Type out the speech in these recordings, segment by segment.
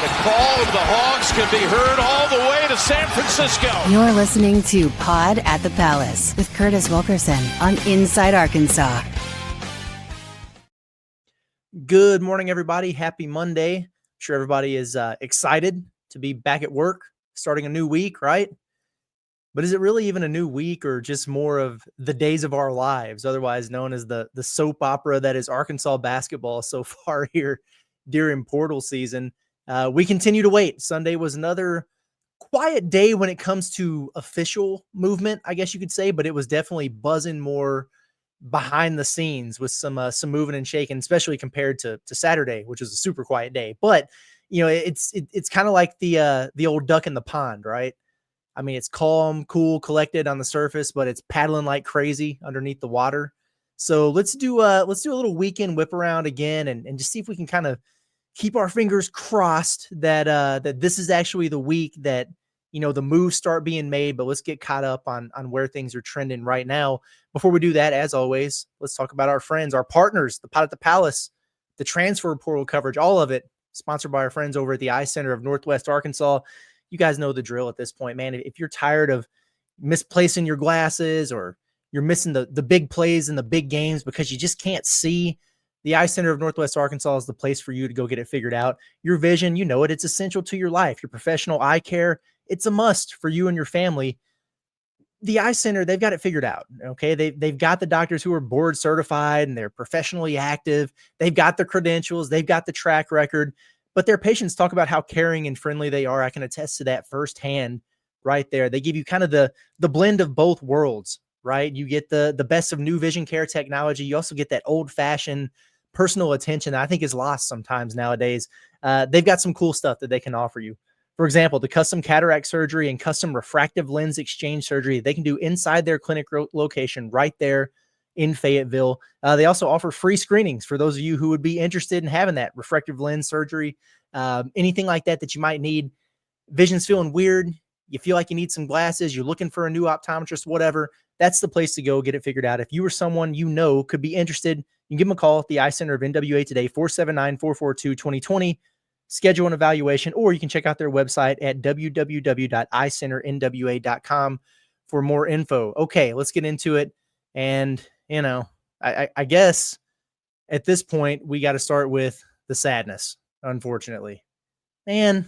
The call of the Hogs can be heard all the way to San Francisco. You're listening to Pod at the Palace with Curtis Wilkerson on Inside Arkansas. Good morning, everybody. Happy Monday. I'm sure everybody is excited to be back at work, starting a new week, right? But is it really even a new week or just more of the days of our lives, otherwise known as the soap opera that is Arkansas basketball so far here during portal season? We continue to wait. Sunday was another quiet day when it comes to official movement, I guess you could say, but it was definitely buzzing more behind the scenes with some moving and shaking, especially compared to Saturday, which was a super quiet day. But it's kind of like the old duck in the pond, right? I mean, it's calm, cool, collected on the surface, but it's paddling like crazy underneath the water. So let's do a little weekend whip around again and just see if we can kind of keep our fingers crossed that that this is actually the week that, the moves start being made, but let's get caught up on where things are trending right now. Before we do that, as always, let's talk about our friends, our partners, the Pod at the Palace, the transfer portal coverage, all of it sponsored by our friends over at the Eye Center of Northwest Arkansas. You guys know the drill at this point, man. If you're tired of misplacing your glasses or you're missing the big plays in the big games because you just can't see, the Eye Center of Northwest Arkansas is the place for you to go get it figured out. Your vision, it's essential to your life. Your professional eye care, it's a must for you and your family. The Eye Center, they've got it figured out, okay? They've got the doctors who are board certified and they're professionally active. They've got the credentials. They've got the track record. But their patients talk about how caring and friendly they are. I can attest to that firsthand right there. They give you kind of the blend of both worlds, right? You get the best of new vision care technology. You also get that old-fashioned personal attention that I think is lost sometimes nowadays. They've got some cool stuff that they can offer you. For example, the custom cataract surgery and custom refractive lens exchange surgery, they can do inside their clinic location right there in Fayetteville. They also offer free screenings for those of you who would be interested in having that refractive lens surgery, anything like that you might need. Vision's feeling weird. You feel like you need some glasses. You're looking for a new optometrist, whatever. That's the place to go get it figured out. If you or someone could be interested, you can give them a call at the Eye Center of NWA today, 479-442-2020. Schedule an evaluation, or you can check out their website at www.eyecenternwa.com for more info. Okay, let's get into it. And, I guess at this point, we got to start with the sadness, unfortunately. And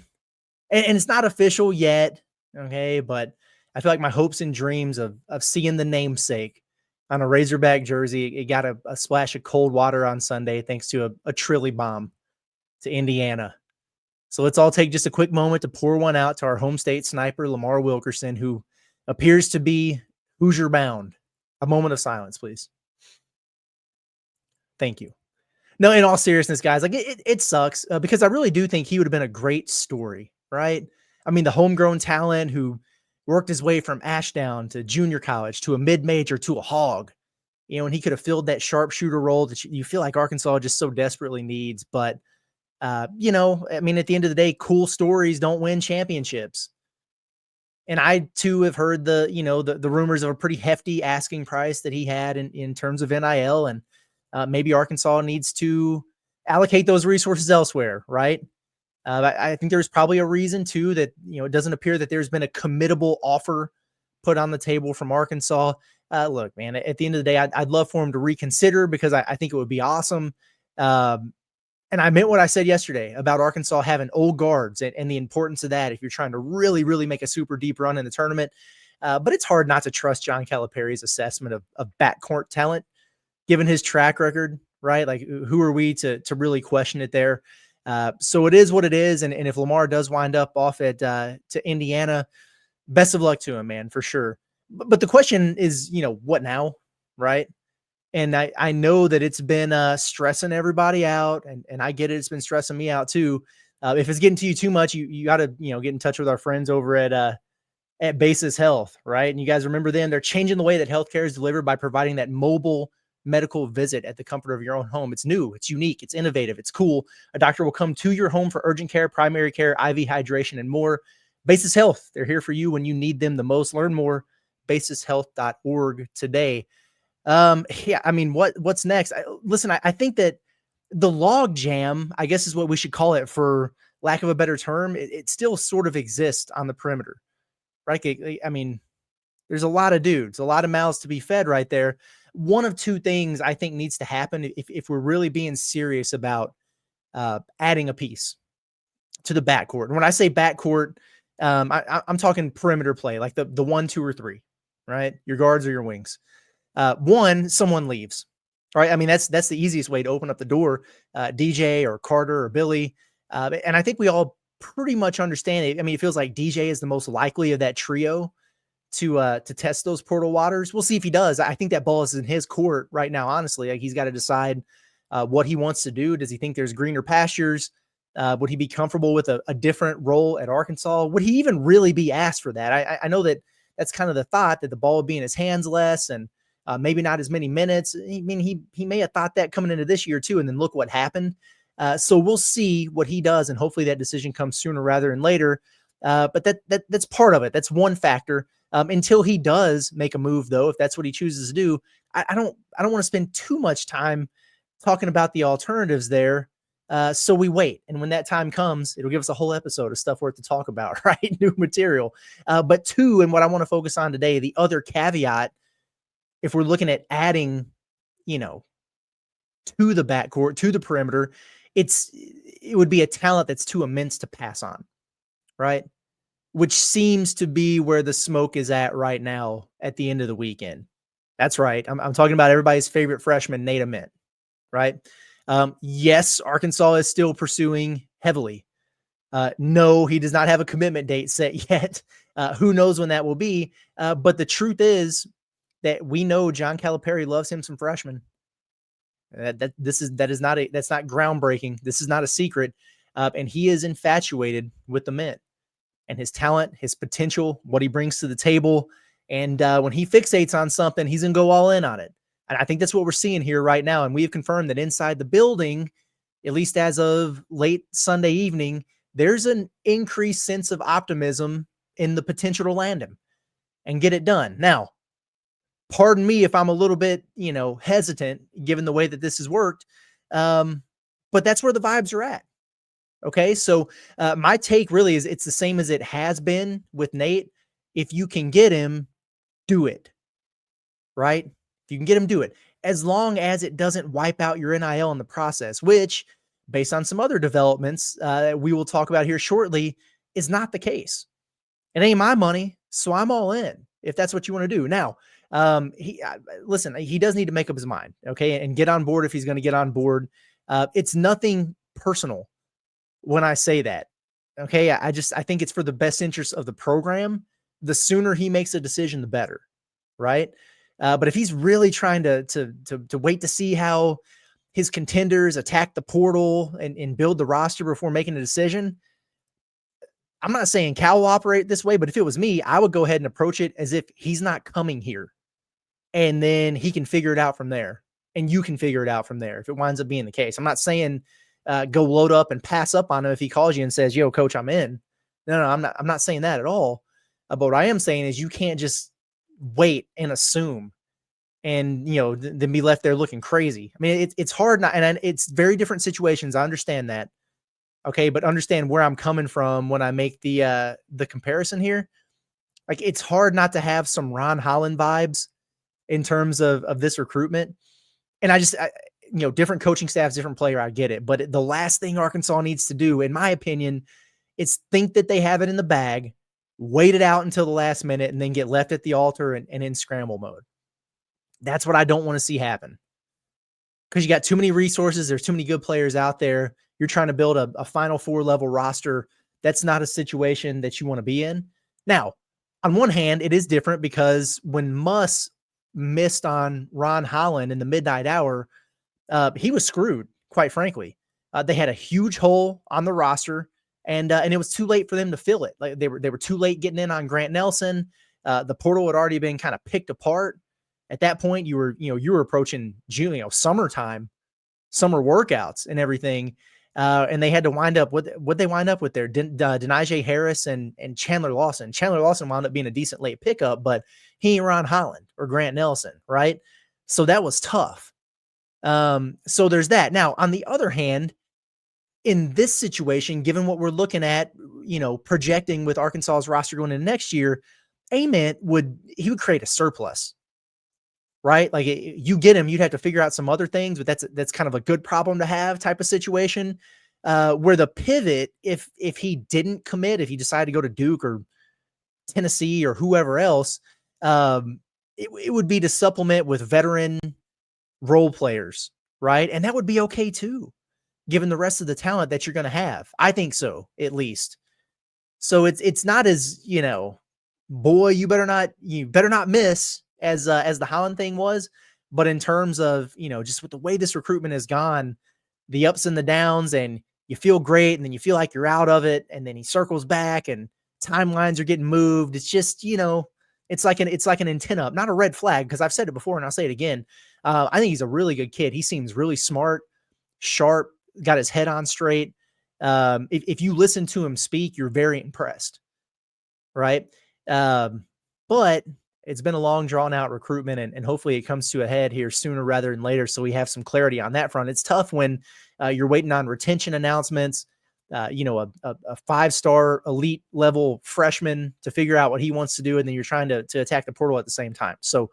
it's not official yet, okay, but I feel like my hopes and dreams of seeing the namesake on a Razorback jersey, it got a splash of cold water on Sunday thanks to a Trilly bomb to Indiana. So let's all take just a quick moment to pour one out to our home state sniper, Lamar Wilkerson, who appears to be Hoosier bound. A moment of silence, please. Thank you. No, in all seriousness, guys, like it sucks because I really do think he would have been a great story, right? I mean, the homegrown talent who worked his way from Ashdown to junior college to a mid-major to a Hog, and he could have filled that sharpshooter role that you feel like Arkansas just so desperately needs. But, I mean, at the end of the day, cool stories don't win championships. And I, too, have heard the rumors of a pretty hefty asking price that he had in terms of NIL. And maybe Arkansas needs to allocate those resources elsewhere, right? I think there's probably a reason, too, that, it doesn't appear that there's been a committable offer put on the table from Arkansas. Look, man, at the end of the day, I'd love for him to reconsider because I think it would be awesome. And I meant what I said yesterday about Arkansas having old guards and the importance of that if you're trying to really, really make a super deep run in the tournament. But it's hard not to trust John Calipari's assessment of backcourt talent, given his track record, right? Like, who are we to really question it there? So it is what it is. And if Lamar does wind up off at to Indiana, best of luck to him, man, for sure. But the question is, what now, right? And I know that it's been stressing everybody out, and I get it. It's been stressing me out too. If it's getting to you too much, you got to, get in touch with our friends over at Basis Health, right? And you guys remember them. They're changing the way that healthcare is delivered by providing that mobile medical visit at the comfort of your own home. It's new, it's unique, it's innovative, it's cool. A doctor will come to your home for urgent care, primary care, IV hydration, and more. Basis Health, they're here for you when you need them the most. Learn more, basishealth.org today. Yeah, I mean, what's next? Listen, I think that the logjam, I guess is what we should call it for lack of a better term, it still sort of exists on the perimeter, right? I mean, there's a lot of dudes, a lot of mouths to be fed right there. One of two things I think needs to happen if we're really being serious about adding a piece to the backcourt. And when I say backcourt, I'm talking perimeter play, like the 1, 2, or 3, right? Your guards or your wings. One, someone leaves, right? I mean, that's the easiest way to open up the door. DJ or Carter or Billy. And I think we all pretty much understand it. I mean, it feels like DJ is the most likely of that trio to test those portal waters. We'll see if he does. I think that ball is in his court right now, honestly. Like, he's got to decide what he wants to do. Does he think there's greener pastures? Would he be comfortable with a different role at Arkansas? Would he even really be asked for that? I know that's kind of the thought, that the ball would be in his hands less and maybe not as many minutes. I mean, he may have thought that coming into this year too, and then look what happened. So we'll see what he does, and hopefully that decision comes sooner rather than later. But that's part of it. That's one factor. Until he does make a move, though, if that's what he chooses to do, I don't want to spend too much time talking about the alternatives there. So we wait. And when that time comes, it'll give us a whole episode of stuff worth to talk about, right? New material. But two, and what I want to focus on today, the other caveat, if we're looking at adding, to the backcourt, to the perimeter, it would be a talent that's too immense to pass on, right? Which seems to be where the smoke is at right now at the end of the weekend. That's right. I'm talking about everybody's favorite freshman, Nate Ament, right? Yes, Arkansas is still pursuing heavily. No, he does not have a commitment date set yet. Who knows when that will be? But the truth is that we know John Calipari loves him some freshmen. That's not groundbreaking. This is not a secret. And he is infatuated with the Mint and his talent, his potential, what he brings to the table. And when he fixates on something, he's going to go all in on it. And I think that's what we're seeing here right now. And we have confirmed that inside the building, at least as of late Sunday evening, there's an increased sense of optimism in the potential to land him and get it done. Now, pardon me if I'm a little bit, hesitant given the way that this has worked. But that's where the vibes are at. Okay. So my take really is it's the same as it has been with Nate. If you can get him, do it. Right? If you can get him, do it. As long as it doesn't wipe out your NIL in the process, which, based on some other developments we will talk about here shortly, is not the case. It ain't my money, so I'm all in if that's what you want to do. Now, he does need to make up his mind, okay, and get on board if he's going to get on board. It's nothing personal when I say that, okay? I think it's for the best interest of the program. The sooner he makes a decision, the better, right? But if he's really trying to wait to see how his contenders attack the portal and build the roster before making a decision, I'm not saying Cal will operate this way, but if it was me, I would go ahead and approach it as if he's not coming here. And then he can figure it out from there. And you can figure it out from there if it winds up being the case. I'm not saying go load up and pass up on him if he calls you and says, yo, coach, I'm in. No, I'm not saying that at all. But what I am saying is you can't just wait and assume and, then be left there looking crazy. I mean, it's hard not, and it's very different situations. I understand that. Okay. But understand where I'm coming from when I make the comparison here. Like, it's hard not to have some Ron Holland vibes in terms of this recruitment. And I different coaching staffs, different player, I get it. But the last thing Arkansas needs to do, in my opinion, is think that they have it in the bag, wait it out until the last minute, and then get left at the altar and in scramble mode. That's what I don't want to see happen. Because you got too many resources. There's too many good players out there. You're trying to build a Final Four level roster. That's not a situation that you want to be in. Now, on one hand, it is different because when Muss missed on Ron Holland in the midnight hour, he was screwed, quite frankly. They had a huge hole on the roster, and it was too late for them to fill it. Like they were too late getting in on Grant Nelson. The portal had already been kind of picked apart. At that point, you were approaching June, summertime, summer workouts and everything. And they had to wind up with what they wind up with there. Denijay Harris and Chandler Lawson. Chandler Lawson wound up being a decent late pickup, but he ain't Ron Holland or Grant Nelson, right? So that was tough. So there's that. Now, on the other hand, in this situation, given what we're looking at, projecting with Arkansas's roster going into next year, Ament would create a surplus, right? Like you get him, you'd have to figure out some other things, but that's kind of a good problem to have type of situation. Where the pivot, if he didn't commit, if he decided to go to Duke or Tennessee or whoever else, it would be to supplement with veteran role players, right? And that would be okay too, given the rest of the talent that you're going to have. I think so, at least. So it's not as, boy, you better not miss as the Holland thing was. But in terms of, just with the way this recruitment has gone, the ups and the downs, and you feel great and then you feel like you're out of it, and then he circles back and timelines are getting moved. It's just, it's like an antenna, not a red flag, because I've said it before and I'll say it again. I think he's a really good kid. He seems really smart, sharp, got his head on straight. If you listen to him speak, you're very impressed, right? But it's been a long, drawn-out recruitment, and hopefully it comes to a head here sooner rather than later, so we have some clarity on that front. It's tough when you're waiting on retention announcements, a 5-star elite level freshman to figure out what he wants to do, and then you're trying to attack the portal at the same time. So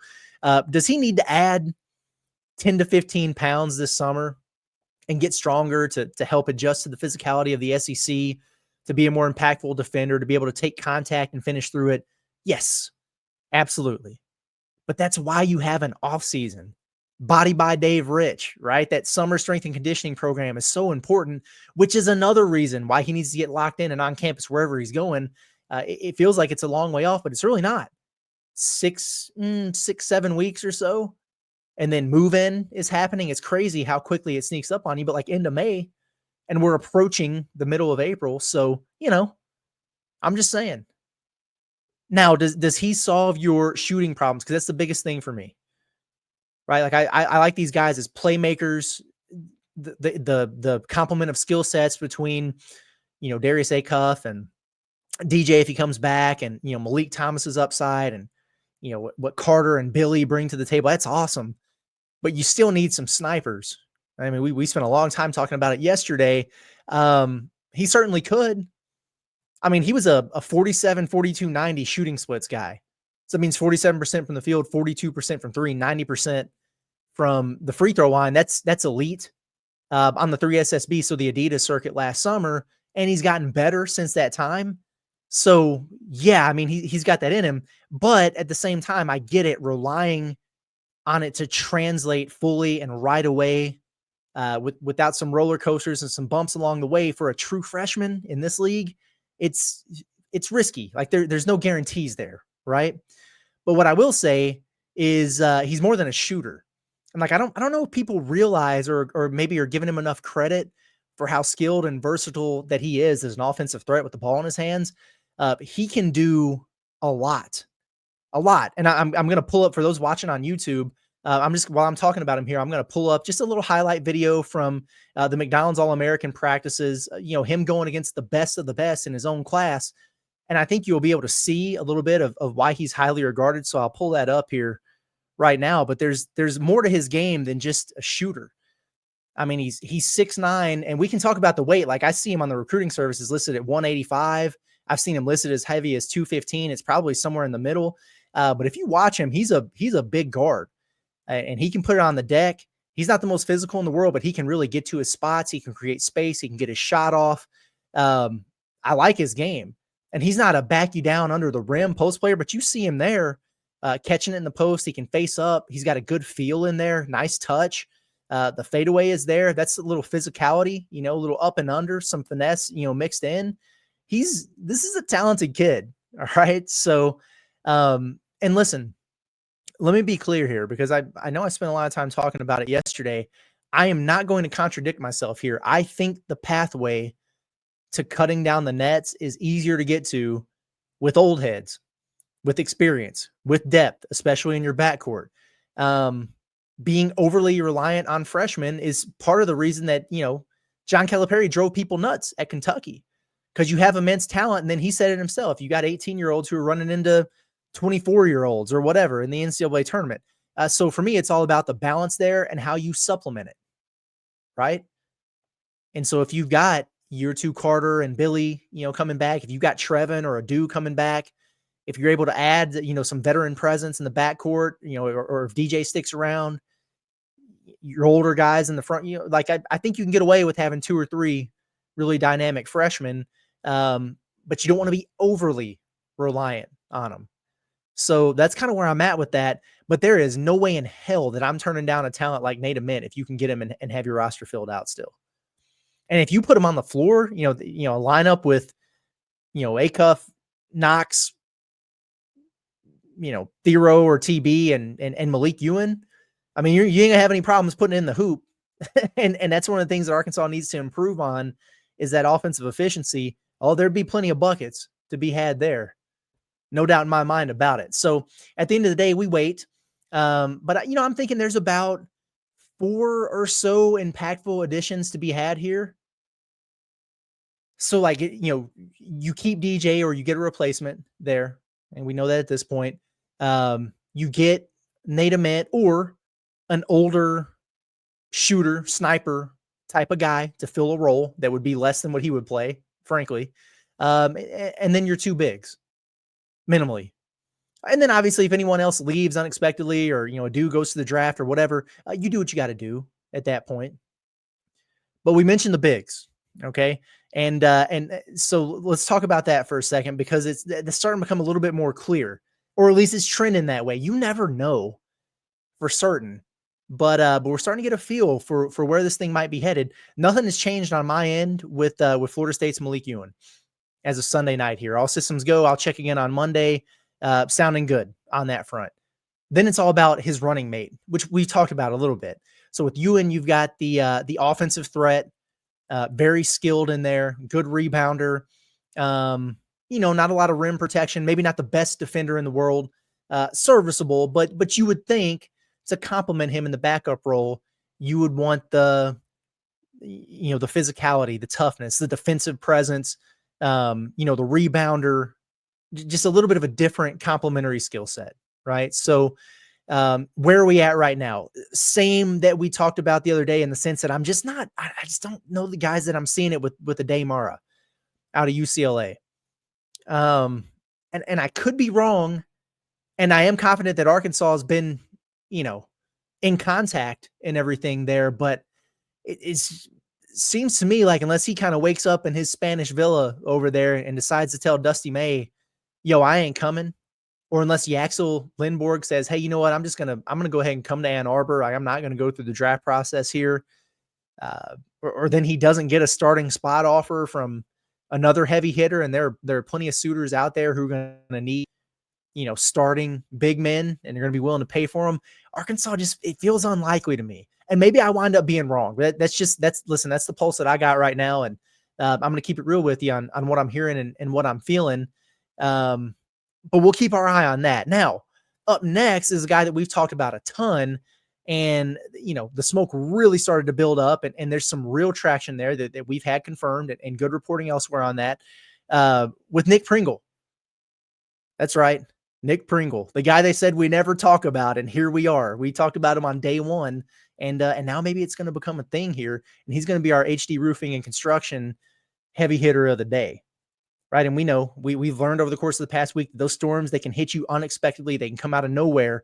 does he need to add 10 to 15 pounds this summer and get stronger to help adjust to the physicality of the SEC, to be a more impactful defender, to be able to take contact and finish through it? Yes, absolutely. But that's why you have an offseason. Body by Dave Rich, right? That summer strength and conditioning program is so important, which is another reason why he needs to get locked in and on campus wherever he's going. It feels like it's a long way off, but it's really not. 6-7 weeks or so. And then move-in is happening. It's crazy how quickly it sneaks up on you, but like end of May, and we're approaching the middle of April. So, I'm just saying. Now, does he solve your shooting problems? Because that's the biggest thing for me, right? Like I like these guys as playmakers. The complement of skill sets between, Darius Acuff and DJ if he comes back, and Malik Thomas's upside, and what Carter and Billy bring to the table. That's awesome, but you still need some snipers. I mean, we spent a long time talking about it yesterday. He certainly could. I mean, he was a 47, 42, 90 shooting splits guy. So that means 47% from the field, 42% from three, 90% from the free throw line. That's elite on the 3SSB, so the Adidas circuit last summer, and he's gotten better since that time. So, yeah, I mean, he's got that in him, but at the same time, I get it, relying on it to translate fully and right away without some roller coasters and some bumps along the way for a true freshman in this league. It's risky. Like there's no guarantees there, right? But what I will say is he's more than a shooter. And like I don't know if people realize or maybe are giving him enough credit for how skilled and versatile that he is as an offensive threat with the ball in his hands. He can do a lot. And I'm going to pull up, for those watching on YouTube, while I'm talking about him here, I'm going to pull up just a little highlight video from the McDonald's All-American practices, him going against the best of the best in his own class. And I think you'll be able to see a little bit of why he's highly regarded. So I'll pull that up here right now, but there's more to his game than just a shooter. I mean, he's 6'9", and we can talk about the weight. Like I see him on the recruiting services listed at 185. I've seen him listed as heavy as 215. It's probably somewhere in the middle. But if you watch him, he's a big guard, and he can put it on the deck. He's not the most physical in the world, but he can really get to his spots. He can create space. He can get his shot off. I like his game, and he's not a back you down under the rim post player, but you see him there catching it in the post. He can face up. He's got a good feel in there. Nice touch. The fadeaway is there. That's a little physicality, a little up and under, some finesse, mixed in. This is a talented kid. All right. So, and listen, let me be clear here, because I know I spent a lot of time talking about it yesterday. I am not going to contradict myself here. I think the pathway to cutting down the nets is easier to get to with old heads, with experience, with depth, especially in your backcourt. Being overly reliant on freshmen is part of the reason that, John Calipari drove people nuts at Kentucky, because you have immense talent. And then he said it himself. You got 18-year-olds who are running into 24-year-olds or whatever in the NCAA tournament. So for me, it's all about the balance there and how you supplement it, right? And so if you've got year 2 Carter and Billy, coming back, if you've got Trevin or Adu coming back, if you're able to add, some veteran presence in the backcourt, or if DJ sticks around, your older guys in the front, I think you can get away with having 2 or 3 really dynamic freshmen. But you don't want to be overly reliant on them. So that's kind of where I'm at with that. But there is no way in hell that I'm turning down a talent like Nate Ament if you can get him and have your roster filled out still. And if you put him on the floor, line up with, Acuff, Knox, Thero or TB and Malik Ewin. I mean, you ain't gonna have any problems putting in the hoop. and that's one of the things that Arkansas needs to improve on is that offensive efficiency. Oh, there'd be plenty of buckets to be had there. No doubt in my mind about it. So at the end of the day, we wait. But I'm thinking there's about 4 or so impactful additions to be had here. So you keep DJ or you get a replacement there. And we know that at this point, you get Nate Ament or an older shooter, sniper type of guy to fill a role that would be less than what he would play, frankly. And then your 2 bigs, minimally. And then obviously if anyone else leaves unexpectedly or, a dude goes to the draft or whatever, you do what you got to do at that point. But we mentioned the bigs. Okay. And so let's talk about that for a second, because it's starting to become a little bit more clear, or at least it's trending that way. You never know for certain, but we're starting to get a feel for where this thing might be headed. Nothing has changed on my end with Florida State's Malik Ewin as of Sunday night here. All systems go. I'll check again on Monday. Sounding good on that front. Then it's all about his running mate, which we talked about a little bit. So with Ewin, you've got the offensive threat, very skilled in there, good rebounder, not a lot of rim protection, maybe not the best defender in the world, serviceable, but you would think to complement him in the backup role, you would want the physicality, the toughness, the defensive presence, the rebounder, just a little bit of a different complementary skill set, right? So where are we at right now? Same that we talked about the other day, in the sense that I just don't know the guys that I'm seeing it with the Daymara out of UCLA. And I could be wrong, and I am confident that Arkansas has been, in contact and everything there, but it seems to me like unless he kind of wakes up in his Spanish villa over there and decides to tell Dusty May, yo, I ain't coming, or unless Yaxel Lindborg says, hey, you know what, I'm going to go ahead and come to Ann Arbor. I'm not going to go through the draft process here. Or then he doesn't get a starting spot offer from another heavy hitter. And there are plenty of suitors out there who are going to need, starting big men, and they're going to be willing to pay for them. Arkansas it feels unlikely to me. And maybe I wind up being wrong. That's the pulse that I got right now. And I'm going to keep it real with you on what I'm hearing and what I'm feeling. But we'll keep our eye on that. Now, up next is a guy that we've talked about a ton, and the smoke really started to build up, and there's some real traction there that we've had confirmed and good reporting elsewhere on that, with Nick Pringle. That's right. Nick Pringle, the guy they said we never talk about. And here we are. We talked about him on day one, and now maybe it's going to become a thing here, and he's going to be our HD roofing and construction heavy hitter of the day. Right. And we know we've learned over the course of the past week, those storms, they can hit you unexpectedly. They can come out of nowhere.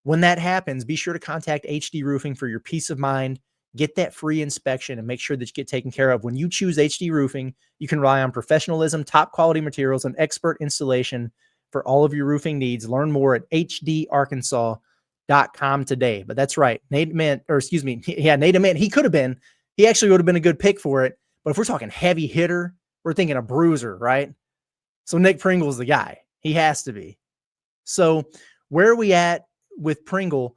When that happens, be sure to contact HD Roofing for your peace of mind. Get that free inspection and make sure that you get taken care of. When you choose HD Roofing, you can rely on professionalism, top quality materials, and expert installation for all of your roofing needs. Learn more at hdarkansas.com today. But that's right. Nate Ament, he actually would have been a good pick for it. But if we're talking heavy hitter, we're thinking a bruiser, right? So Nick Pringle's the guy. He has to be. So where are we at with Pringle?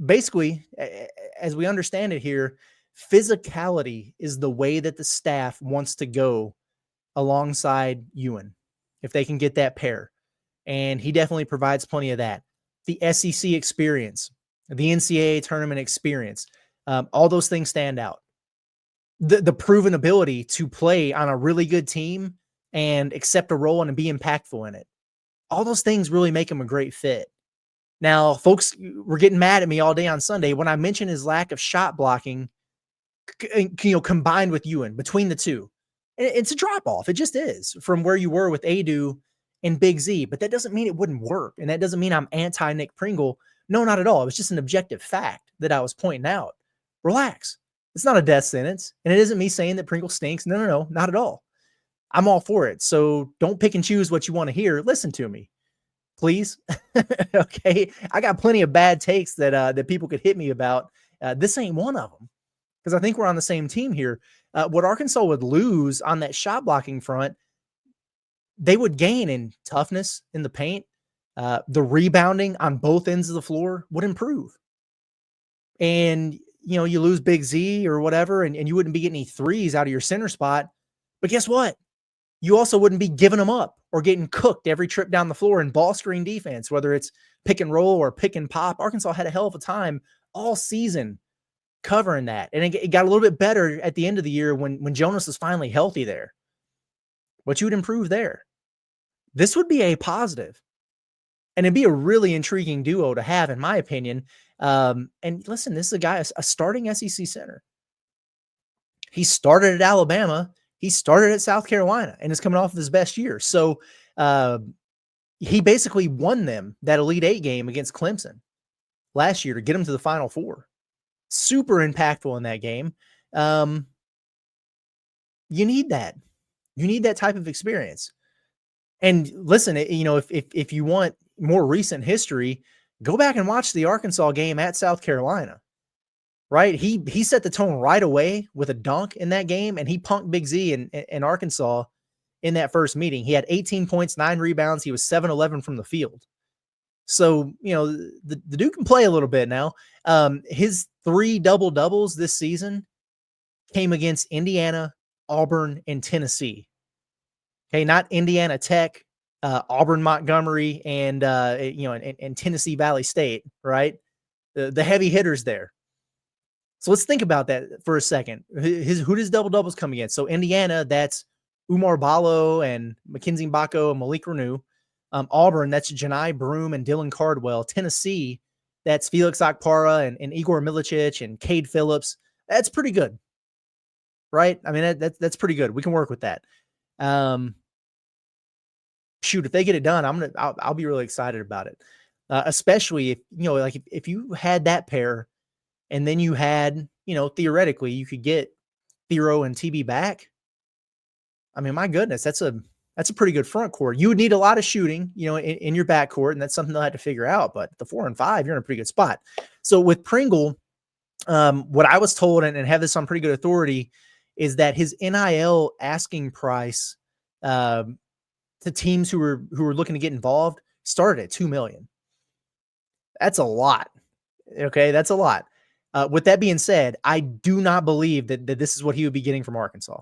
Basically, as we understand it here, physicality is the way that the staff wants to go alongside Ewin, if they can get that pair. And he definitely provides plenty of that. The SEC experience, the NCAA tournament experience, all those things stand out. The proven ability to play on a really good team and accept a role and be impactful in it. All those things really make him a great fit. Now, folks were getting mad at me all day on Sunday when I mentioned his lack of shot blocking combined with Ewin, between the two. It's a drop off. It just is from where you were with Adu and Big Z, but that doesn't mean it wouldn't work. And that doesn't mean I'm anti Nick Pringle. No, not at all. It was just an objective fact that I was pointing out. Relax. It's not a death sentence. And it isn't me saying that Pringle stinks. No, not at all. I'm all for it. So don't pick and choose what you want to hear. Listen to me, please. Okay. I got plenty of bad takes that people could hit me about. This ain't one of them, because I think we're on the same team here. What Arkansas would lose on that shot blocking front, they would gain in toughness in the paint. The rebounding on both ends of the floor would improve. And, you lose Big Z or whatever, and you wouldn't be getting any threes out of your center spot. But guess what? You also wouldn't be giving them up or getting cooked every trip down the floor in ball screen defense, whether it's pick and roll or pick and pop. Arkansas had a hell of a time all season covering that. And it got a little bit better at the end of the year when Jonas was finally healthy there. But you would improve there. This would be a positive. And it'd be a really intriguing duo to have, in my opinion. And listen, this is a guy, a starting SEC center. He started at Alabama. He started at South Carolina and is coming off of his best year. So he basically won them that Elite Eight game against Clemson last year to get them to the Final Four. Super impactful in that game. You need that. You need that type of experience. And listen, if you want more recent history, go back and watch the Arkansas game at South Carolina. Right? He set the tone right away with a dunk in that game, and he punked Big Z in Arkansas in that first meeting. He had 18 points, 9 rebounds. He was 7-11 from the field. So, the dude can play a little bit now. His 3 double-doubles this season came against Indiana, Auburn, and Tennessee. Okay, not Indiana Tech, Auburn, Montgomery, and Tennessee Valley State, right? The heavy hitters there. So let's think about that for a second. Who does double-doubles come against? So Indiana, that's Umar Ballo and Mackenzie Mbako and Malik Renew. Auburn, that's Janai Broom and Dylan Cardwell. Tennessee, that's Felix Okpara and Igor Milicic and Cade Phillips. That's pretty good, right? I mean, that's pretty good. We can work with that. Shoot, if they get it done, I'll be really excited about it. Especially if you had that pair. And then you had, theoretically, you could get Thero and TB back. I mean, my goodness, that's a pretty good front court. You would need a lot of shooting, in your backcourt, and that's something they'll have to figure out. But the 4 and 5, you're in a pretty good spot. So with Pringle, what I was told, and have this on pretty good authority, is that his NIL asking price to teams who were looking to get involved started at $2 million. That's a lot. Okay, that's a lot. With that being said, I do not believe that this is what he would be getting from Arkansas,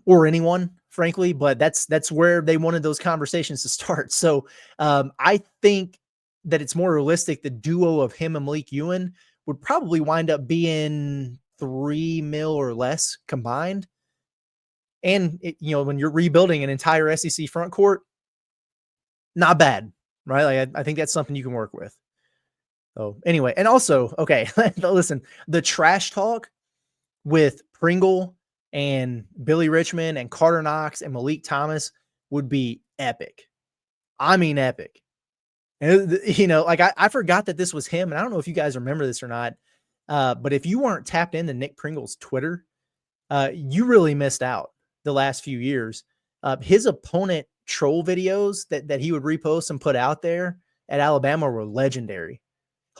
or anyone, frankly. But that's where they wanted those conversations to start. So I think that it's more realistic. The duo of him and Malik Ewin would probably wind up being $3 million or less combined. And when you're rebuilding an entire SEC front court, not bad, right? Like I think that's something you can work with. Oh, anyway, and also, okay, listen, the trash talk with Pringle and Billy Richmond and Carter Knox and Malik Thomas would be epic. I mean, epic. And, I forgot that this was him, and I don't know if you guys remember this or not, but if you weren't tapped into Nick Pringle's Twitter, you really missed out the last few years. His opponent troll videos that he would repost and put out there at Alabama were legendary.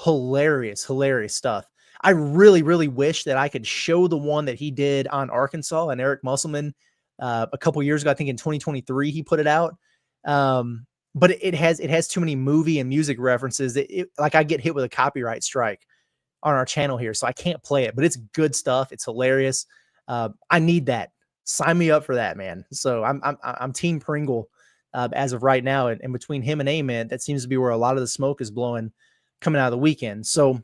Hilarious stuff. I really, really wish that I could show the one that he did on Arkansas and Eric Musselman a couple years ago. I think in 2023 he put it out. But it has too many movie and music references that I get hit with a copyright strike on our channel here, so I can't play it. But it's good stuff. It's hilarious. I need that. Sign me up for that, man. So I'm Team Pringle as of right now, and between him and Ament, that seems to be where a lot of the smoke is blowing coming out of the weekend. So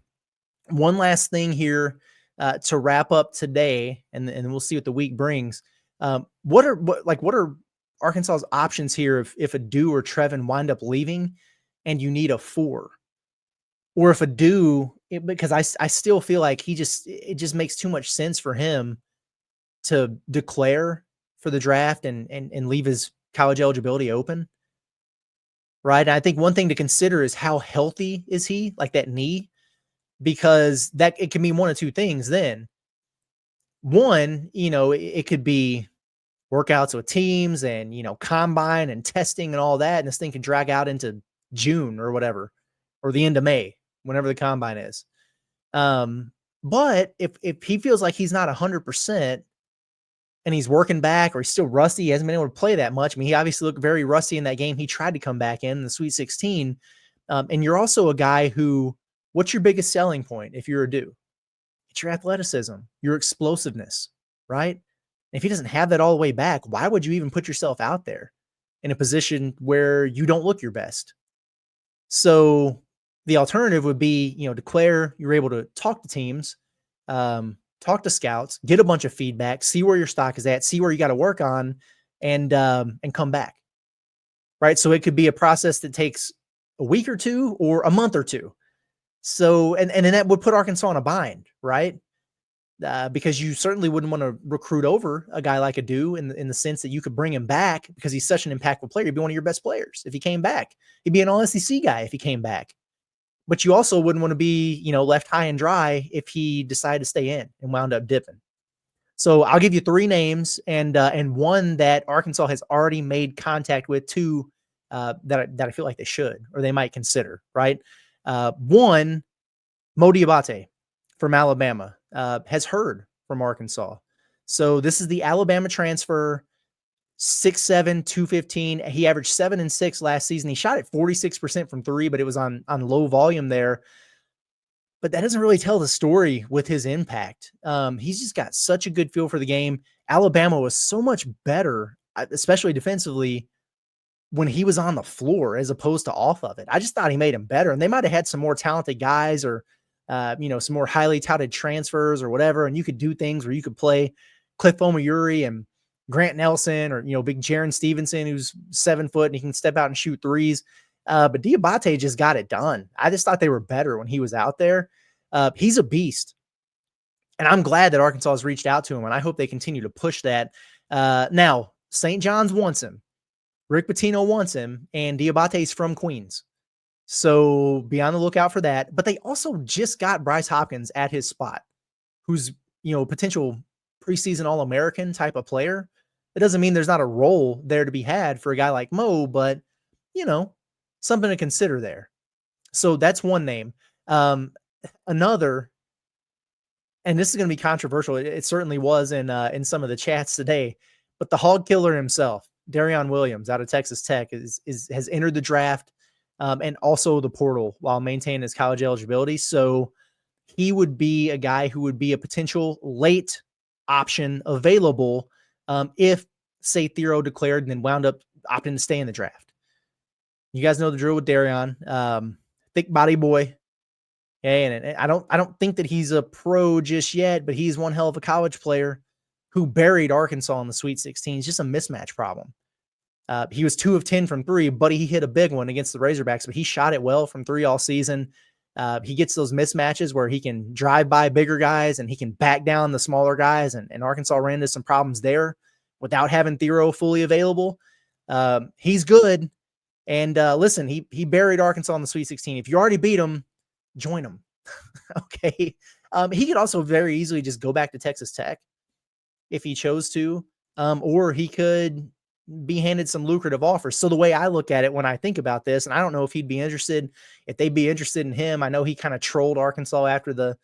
one last thing here to wrap up today, and we'll see what the week brings. What are Arkansas's options here if Adu or Trevin wind up leaving and you need a 4? or if because I still feel like it just makes too much sense for him to declare for the draft and leave his college eligibility open. Right. And I think one thing to consider is how healthy is he, like that knee, because that it can mean one of two things then. One, it could be workouts with teams and, combine and testing and all that. And this thing can drag out into June or whatever, or the end of May, whenever the combine is. But if he feels like he's not 100% and he's working back or he's still rusty, he hasn't been able to play that much. I mean, he obviously looked very rusty in that game he tried to come back in the Sweet 16. And you're also a guy who, what's your biggest selling point if you're a dude? It's your athleticism, your explosiveness, right? And if he doesn't have that all the way back, why would you even put yourself out there in a position where you don't look your best? So the alternative would be, declare you're able to talk to teams, talk to scouts, get a bunch of feedback, see where your stock is at, see where you got to work on, and come back. Right. So it could be a process that takes a week or two or a month or two. So, and then that would put Arkansas in a bind, right? Because you certainly wouldn't want to recruit over a guy like Adu in the sense that you could bring him back because he's such an impactful player. He'd be one of your best players if he came back. He'd be an all-SEC guy if he came back. But you also wouldn't want to be, left high and dry if he decided to stay in and wound up dipping. So I'll give you three names and one that Arkansas has already made contact with, two that I feel like they should or they might consider, right? One, Mo Diabate from Alabama has heard from Arkansas. So this is the Alabama transfer, 6'7", 215. He averaged 7 and 6 last season. He shot at 46% from three, but it was on low volume there. But that doesn't really tell the story with his impact. He's just got such a good feel for the game. Alabama was so much better, especially defensively, when he was on the floor as opposed to off of it. I just thought he made him better. And they might have had some more talented guys or, some more highly touted transfers or whatever. And you could do things where you could play Cliff Omoyuri and Grant Nelson or, big Jaron Stevenson, who's 7 foot and he can step out and shoot threes. But Diabate just got it done. I just thought they were better when he was out there. He's a beast. And I'm glad that Arkansas has reached out to him, and I hope they continue to push that. Now, St. John's wants him. Rick Pitino wants him, and Diabate's from Queens. So be on the lookout for that. But they also just got Bryce Hopkins at his spot, who's, potential preseason All-American type of player. It doesn't mean there's not a role there to be had for a guy like Mo, but, something to consider there. So that's one name. Another, and this is going to be controversial. It certainly was in some of the chats today, but the hog killer himself, Darion Williams out of Texas Tech has entered the draft and also the portal while maintaining his college eligibility. So he would be a guy who would be a potential late option available if, say, Thero declared and then wound up opting to stay in the draft. You guys know the drill with Darion, thick body boy. Okay, and I don't think that he's a pro just yet, but he's one hell of a college player who buried Arkansas in the Sweet 16. It's just a mismatch problem. He was 2 of 10 from three, but he hit a big one against the Razorbacks, but he shot it well from three all season. He gets those mismatches where he can drive by bigger guys and he can back down the smaller guys, and Arkansas ran into some problems there without having Thero fully available. He's good. And listen, he buried Arkansas in the Sweet 16. If you already beat him, join him. Okay. He could also very easily just go back to Texas Tech if he chose to, or he could be handed some lucrative offers. So the way I look at it when I think about this, and I don't know if they'd be interested in him. I know he kind of trolled Arkansas after the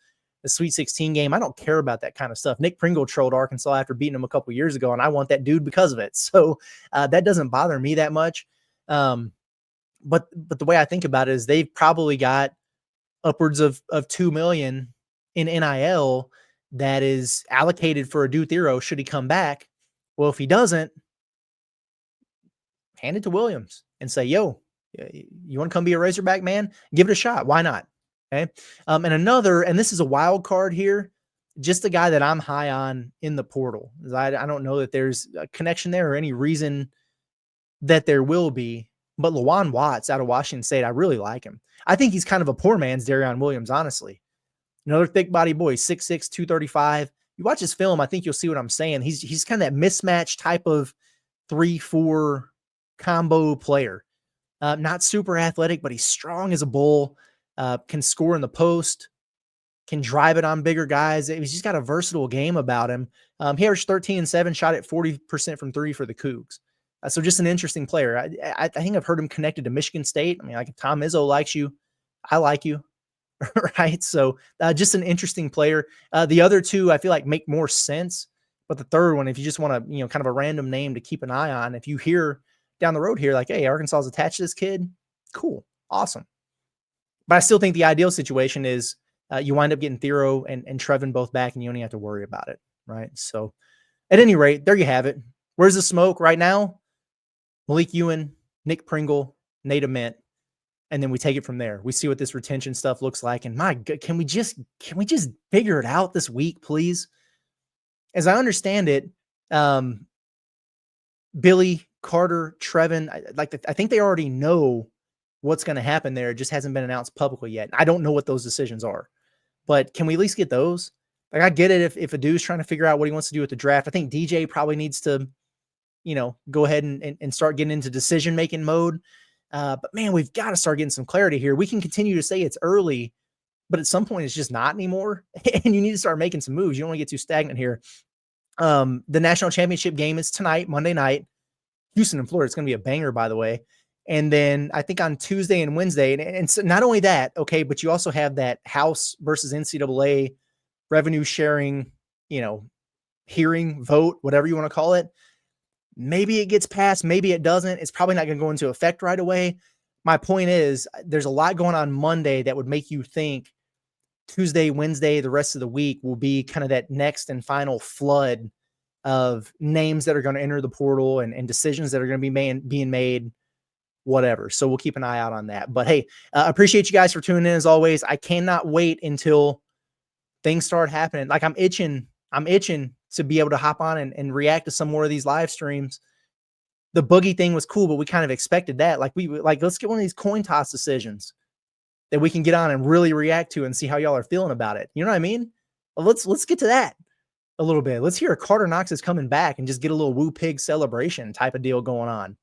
Sweet 16 game. I don't care about that kind of stuff. Nick Pringle trolled Arkansas after beating him a couple years ago, and I want that dude because of it. So that doesn't bother me that much. But the way I think about it is they've probably got upwards of $2 million in NIL that is allocated for Adu Thero should he come back. Well, if he doesn't, hand it to Williams and say, yo, you want to come be a Razorback, man? Give it a shot. Why not? Okay. And this is a wild card here, just a guy that I'm high on in the portal. I don't know that there's a connection there or any reason that there will be. But Lawan Watts out of Washington State, I really like him. I think he's kind of a poor man's Darion Williams, honestly. Another thick body boy, 6'6", 235. You watch his film, I think you'll see what I'm saying. He's kind of that mismatch type of 3-4 combo player. Not super athletic, but he's strong as a bull, can score in the post, can drive it on bigger guys. He's just got a versatile game about him. He averaged 13 and 7, shot at 40% from 3 for the Cougs. So just an interesting player. I think I've heard him connected to Michigan State. I mean, like if Tom Izzo likes you, I like you, right? So just an interesting player. The other two I feel like make more sense, but the third one, if you just want to, kind of a random name to keep an eye on, if you hear down the road here, like, hey, Arkansas is attached to this kid, cool, awesome. But I still think the ideal situation is you wind up getting Thero and Trevin both back, and you only have to worry about it, right? So at any rate, there you have it. Where's the smoke right now? Malik Ewin, Nick Pringle, Nate Ament, and then we take it from there. We see what this retention stuff looks like, and my God, can we just figure it out this week, please? As I understand it, Billy, Carter, Trevin, I think they already know what's going to happen there. It just hasn't been announced publicly yet. I don't know what those decisions are, but can we at least get those? Like, I get it if a dude's trying to figure out what he wants to do with the draft. I think DJ probably needs to, go ahead and start getting into decision-making mode. But man, we've got to start getting some clarity here. We can continue to say it's early, but at some point it's just not anymore. And you need to start making some moves. You don't want to get too stagnant here. The national championship game is tonight, Monday night, Houston and Florida. It's going to be a banger, by the way. And then I think on Tuesday and Wednesday, and so not only that, okay, but you also have that House versus NCAA revenue sharing, hearing, vote, whatever you want to call it. Maybe it gets passed, maybe it doesn't. It's probably not going to go into effect right away. My point is, there's a lot going on Monday that would make you think Tuesday, Wednesday, the rest of the week will be kind of that next and final flood of names that are going to enter the portal and decisions that are going to be being made, whatever. So we'll keep an eye out on that. But hey, appreciate you guys for tuning in as always. I cannot wait until things start happening. Like I'm itching to be able to hop on and react to some more of these live streams. The Boogie thing was cool, but we kind of expected that. Let's get one of these coin toss decisions that we can get on and really react to and see how y'all are feeling about it. You know what I mean? Well, let's get to that a little bit. Let's hear Carter Knox is coming back and just get a little woo pig celebration type of deal going on.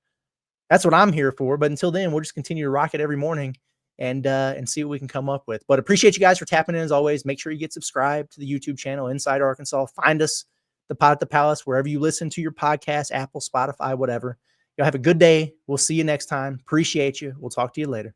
That's what I'm here for. But until then, we'll just continue to rock it every morning and see what we can come up with. But appreciate you guys for tapping in as always. Make sure you get subscribed to the YouTube channel Inside Arkansas. Find us, the Pod at the Palace, wherever you listen to your podcast, Apple, Spotify, whatever. Y'all have a good day. We'll see you next time. Appreciate you. We'll talk to you later.